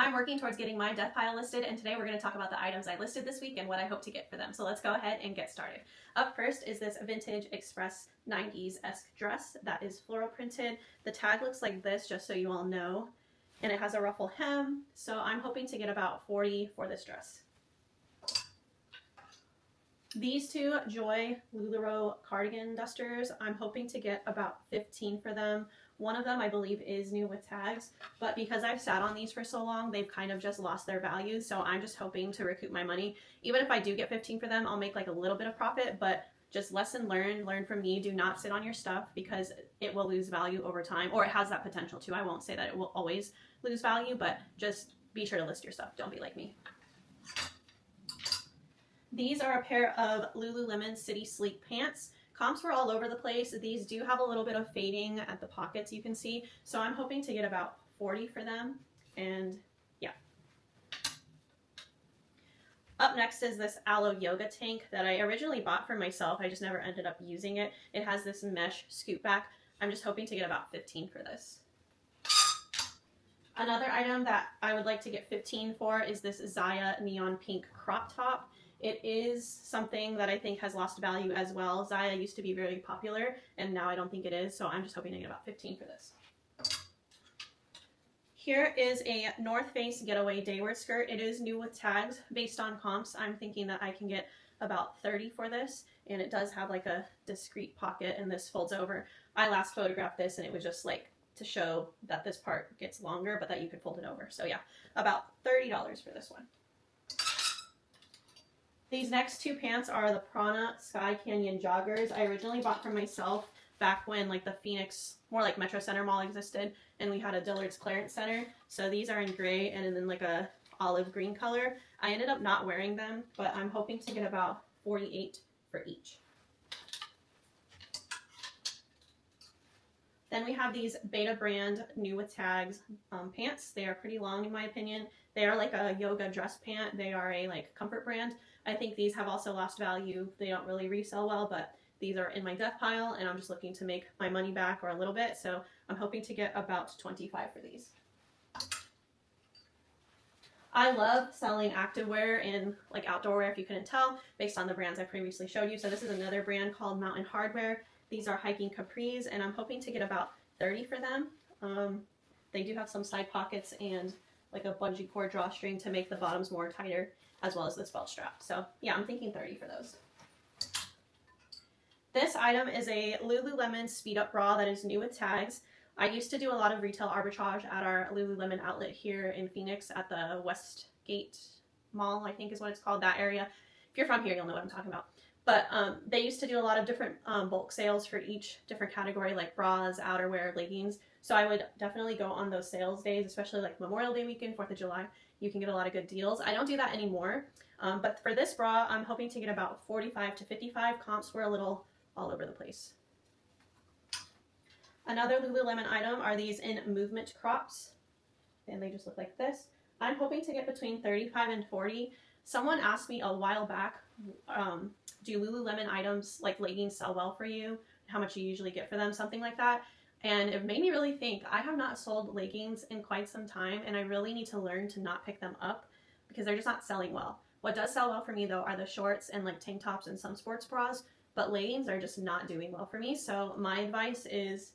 I'm working towards getting my death pile listed, and today we're going to talk about the items I listed this week and what I hope to get for them. So let's go ahead and get started. Up first is this vintage express 90s-esque dress that is floral printed. The tag looks like this, just so you all know, and it has a ruffle hem, so I'm hoping to get about 40 for this dress. These two Joy Lululemon cardigan dusters, I'm hoping to get about 15 for them. One of them I believe is new with tags, but because I've sat on these for so long, they've kind of just lost their value, so I'm just hoping to recoup my money. Even if I do get 15 for them, I'll make like a little bit of profit, but just lesson learned, learn from me. Do not sit on your stuff because it will lose value over time, or it has that potential to. I won't say that it will always lose value, but just be sure to list your stuff. Don't be like me. These are a pair of Lululemon City Sleek pants. Comps were all over the place. These do have a little bit of fading at the pockets, you can see. So I'm hoping to get about 40 for them. And yeah. Up next is this Aloe Yoga tank that I originally bought for myself. I just never ended up using it. It has this mesh scoop back. I'm just hoping to get about 15 for this. Another item that I would like to get 15 for is this Zaya neon pink crop top. It is something that I think has lost value as well. Zaya used to be very popular, and now I don't think it is, so I'm just hoping to get about 15 for this. Here is a North Face Getaway Daywear skirt. It is new with tags. Based on comps, I'm thinking that I can get about 30 for this, and it does have like a discreet pocket, and this folds over. I last photographed this, and it was just like to show that this part gets longer, but that you could fold it over. So yeah, about $30 for this one. These next two pants are the Prana Sky Canyon joggers. I originally bought for myself back when like the Phoenix, more like Metro Center Mall existed, and we had a Dillard's Clearance Center. So these are in gray and then like a olive green color. I ended up not wearing them, but I'm hoping to get about 48 for each. Then we have these Beta brand new with tags pants. They are pretty long in my opinion. They are like a yoga dress pant. They are a like comfort brand. I think these have also lost value. They don't really resell well, but these are in my death pile, and I'm just looking to make my money back or a little bit, so I'm hoping to get about 25 for these. I love selling activewear and like outdoor wear, if you couldn't tell, based on the brands I previously showed you. So this is another brand called Mountain Hardwear. These are hiking capris, and I'm hoping to get about 30 for them. They do have some side pockets and like a bungee cord drawstring to make the bottoms more tighter, as well as this belt strap. So yeah, I'm thinking 30 for those. This item is a Lululemon Speed Up bra that is new with tags. I used to do a lot of retail arbitrage at our Lululemon outlet here in Phoenix at the Westgate Mall, I think is what it's called, that area. If you're from here, you'll know what I'm talking about. But they used to do a lot of different bulk sales for each different category, like bras, outerwear, leggings. So I would definitely go on those sales days, especially like Memorial Day weekend, 4th of July. You can get a lot of good deals. I don't do that anymore. But for this bra, I'm hoping to get about 45 to 55. Comps were a little all over the place. Another Lululemon item are these in movement crops, and they just look like this. I'm hoping to get between 35 and 40. Someone asked me a while back, do Lululemon items like leggings sell well for you? How much you usually get for them, something like that. And it made me really think. I have not sold leggings in quite some time, and I really need to learn to not pick them up because they're just not selling well. What does sell well for me though are the shorts and like tank tops and some sports bras, but leggings are just not doing well for me. So my advice is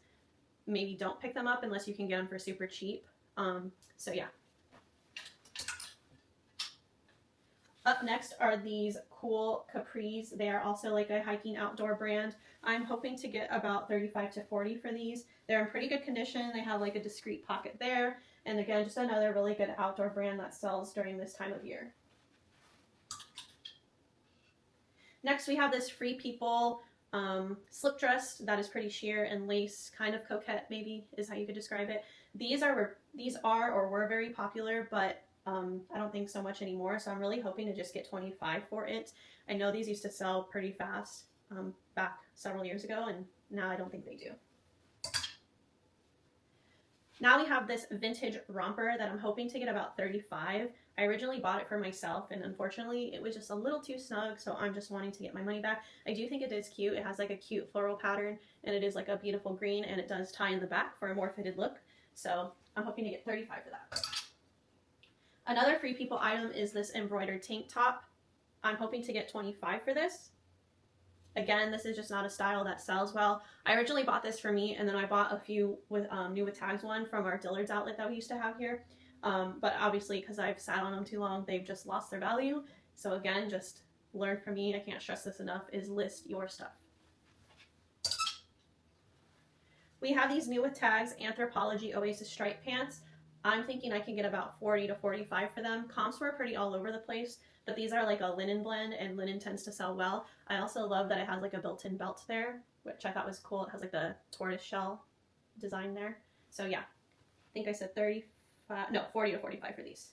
maybe don't pick them up unless you can get them for super cheap. So yeah. Up next are these cool capris. They are also like a hiking outdoor brand. I'm hoping to get about 35 to 40 for these. They're in pretty good condition. They have like a discreet pocket there. And again, just another really good outdoor brand that sells during this time of year. Next, we have this Free People slip dress that is pretty sheer and lace, kind of coquette maybe is how you could describe it. These are or were very popular, but I don't think so much anymore, so I'm really hoping to just get 25 for it. I know these used to sell pretty fast back several years ago, and now I don't think they do. Now we have this vintage romper that I'm hoping to get about 35. I originally bought it for myself, and unfortunately it was just a little too snug, so I'm just wanting to get my money back. I do think it is cute. It has like a cute floral pattern, and it is like a beautiful green, and it does tie in the back for a more fitted look. So I'm hoping to get 35 for that. Another Free People item is this embroidered tank top. I'm hoping to get 25 for this. Again, this is just not a style that sells well. I originally bought this for me, and then I bought a few with new with tags one from our Dillard's outlet that we used to have here. But obviously, because I've sat on them too long, they've just lost their value. So again, just learn from me, I can't stress this enough, is list your stuff. We have these new with tags Anthropologie Oasis stripe pants. I'm thinking I can get about 40 to 45 for them. Comps were pretty all over the place, but these are like a linen blend, and linen tends to sell well. I also love that it has like a built-in belt there, which I thought was cool. It has like the tortoise shell design there. So yeah, I think I said 40 to 45 for these.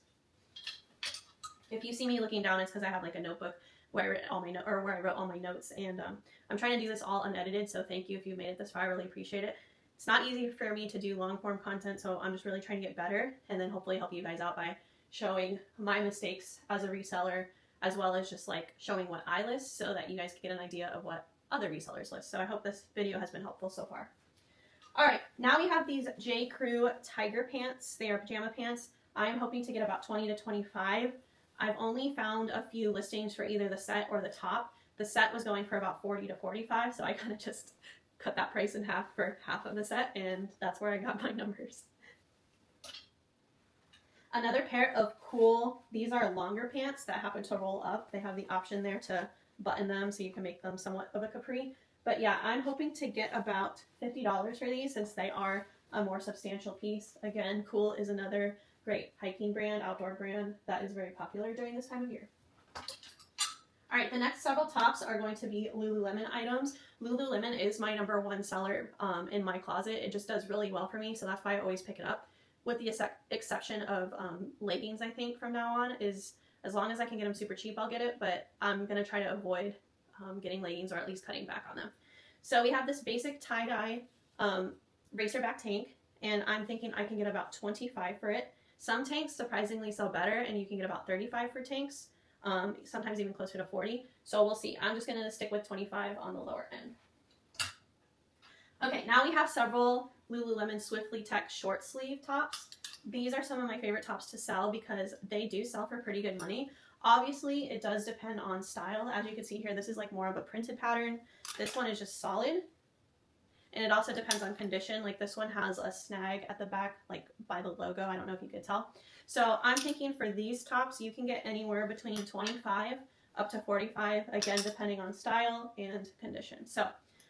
If you see me looking down, it's because I have like a notebook where I wrote all my notes, and I'm trying to do this all unedited, so thank you if you made it this far. I really appreciate it. It's not easy for me to do long form content, so I'm just really trying to get better, and then hopefully help you guys out by showing my mistakes as a reseller, as well as just like showing what I list so that you guys can get an idea of what other resellers list. So I hope this video has been helpful so far. All right, now we have these J. Crew tiger pants. They are pajama pants. I'm hoping to get about 20 to 25. I've only found a few listings for either the set or the top. The set was going for about 40 to 45, so I kind of just cut that price in half for half of the set, and that's where I got my numbers. Another pair of cool, these are longer pants that happen to roll up. They have the option there to button them so you can make them somewhat of a capri. But yeah, I'm hoping to get about $50 for these since they are a more substantial piece. Again, Cool is another great hiking brand, outdoor brand that is very popular during this time of year. All right, the next several tops are going to be Lululemon items. Lululemon is my #1 seller in my closet. It just does really well for me, so that's why I always pick it up. With the exception of leggings, I think from now on, is as long as I can get them super cheap, I'll get it, but I'm going to try to avoid getting leggings or at least cutting back on them. So we have this basic tie-dye racerback tank, and I'm thinking I can get about 25 for it. Some tanks surprisingly sell better, and you can get about 35 for tanks. Sometimes even closer to 40. So we'll see. I'm just going to stick with 25 on the lower end. Okay, now we have several Lululemon Swiftly Tech short sleeve tops. These are some of my favorite tops to sell because they do sell for pretty good money. Obviously, it does depend on style. As you can see here, this is like more of a printed pattern. This one is just solid. And it also depends on condition. Like this one has a snag at the back, like by the logo. I don't know if you could tell. So I'm thinking for these tops, you can get anywhere between 25 up to 45, again, depending on style and condition. So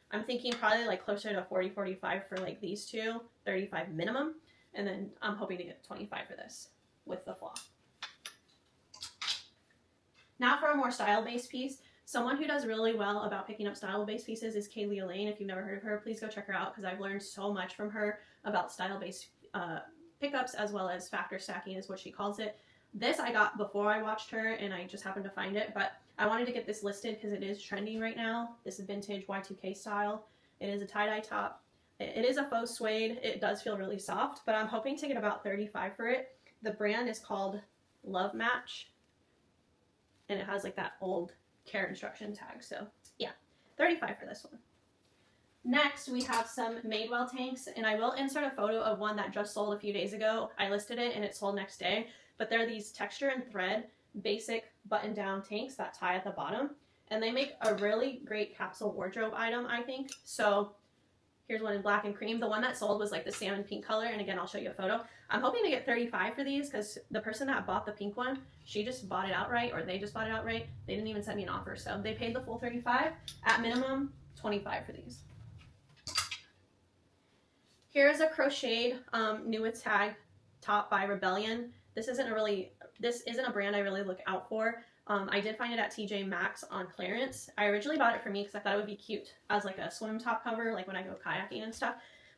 I'm thinking probably like closer to 40, 45 for like these two, 35 minimum. And then I'm hoping to get 25 for this with the flaw. Now for a more style-based piece. Someone who does really well about picking up style-based pieces is Kaylee Elaine. If you've never heard of her, please go check her out because I've learned so much from her about style-based pickups, as well as factor stacking is what she calls it. This I got before I watched her and I just happened to find it, but I wanted to get this listed because it is trending right now. This is vintage Y2K style. It is a tie-dye top. It is a faux suede. It does feel really soft, but I'm hoping to get about 35 for it. The brand is called Love Match, and it has like that old care instruction tag. So yeah, 35 for this one. Next, we have some Madewell tanks, and I will insert a photo of one that just sold a few days ago. I listed it and it sold next day, but they're these texture and thread basic button down tanks that tie at the bottom, and they make a really great capsule wardrobe item, I think. So here's one in black and cream. The one that sold was like the salmon pink color, and again, I'll show you a photo. I'm hoping to get 35 for these because the person that bought the pink one, she just bought it outright, or they just bought it outright. They didn't even send me an offer, so they paid the full 35. At minimum, 25 for these. Here's a crocheted new with tag top by Rebellion. This isn't a brand I really look out for. I did find it at TJ Maxx on clearance. I originally bought it for me because I thought it would be cute as like a swim top cover, like when I go kayaking and stuff.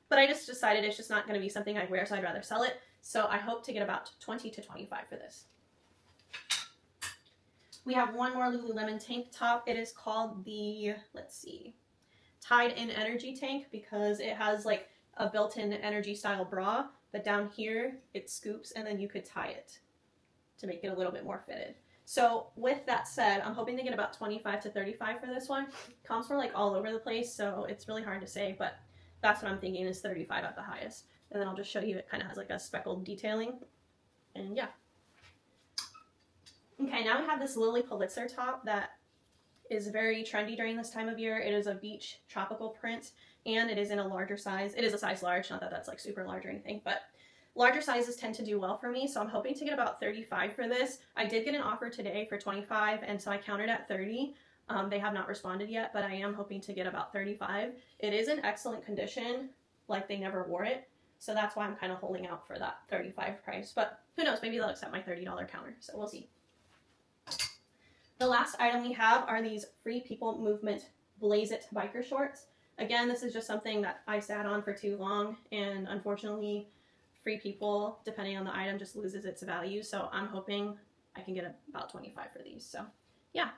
But I just decided it's just not going to be something I'd wear, so I'd rather sell it. So I hope to get about 20 to 25 for this. We have one more Lululemon tank top. It is called the, let's see, Tied In Energy Tank because it has like a built-in energy style bra, but down here it scoops and then you could tie it to make it a little bit more fitted. So with that said, I'm hoping to get about 25 to 35 for this one. Comps were like all over the place, so it's really hard to say, but that's what I'm thinking is 35 at the highest. And then I'll just show you it kind of has like a speckled detailing. And yeah. Okay, now we have this Lily Pulitzer top that is very trendy during this time of year. It is a beach tropical print, and it is in a larger size. It is a size large, not that that's like super large or anything, but larger sizes tend to do well for me, so I'm hoping to get about 35 for this. I did get an offer today for 25, and so I countered at 30. They have not responded yet, but I am hoping to get about 35. It is in excellent condition, like they never wore it, so that's why I'm kind of holding out for that 35 price, but who knows, maybe they'll accept my $30 counter, so we'll see. The last item we have are these Free People Movement Blaze It biker shorts. Again, this is just something that I sat on for too long, and unfortunately, Free People, depending on the item, just loses its value. So I'm hoping I can get about 25 for these. So yeah,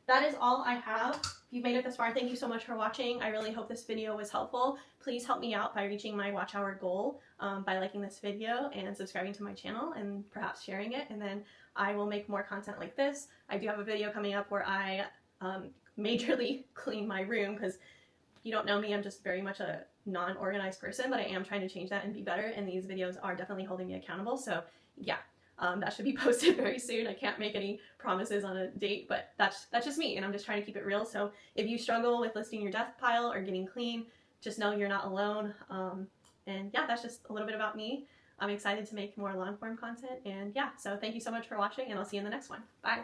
that is all I have. If you've made it this far, thank you so much for watching. I really hope this video was helpful. Please help me out by reaching my watch hour goal by liking this video and subscribing to my channel and perhaps sharing it. And then I will make more content like this. I do have a video coming up where I majorly clean my room, because if you don't know me, I'm just very much a non-organized person, but I am trying to change that and be better, and these videos are definitely holding me accountable. So yeah, that should be posted very soon. I can't make any promises on a date, but that's just me, and I'm just trying to keep it real. So if you struggle with listing your desk pile or getting clean, just know you're not alone. And yeah, that's just a little bit about me. I'm excited to make more long form content, and yeah, so thank you so much for watching, and I'll see you in the next one. Bye.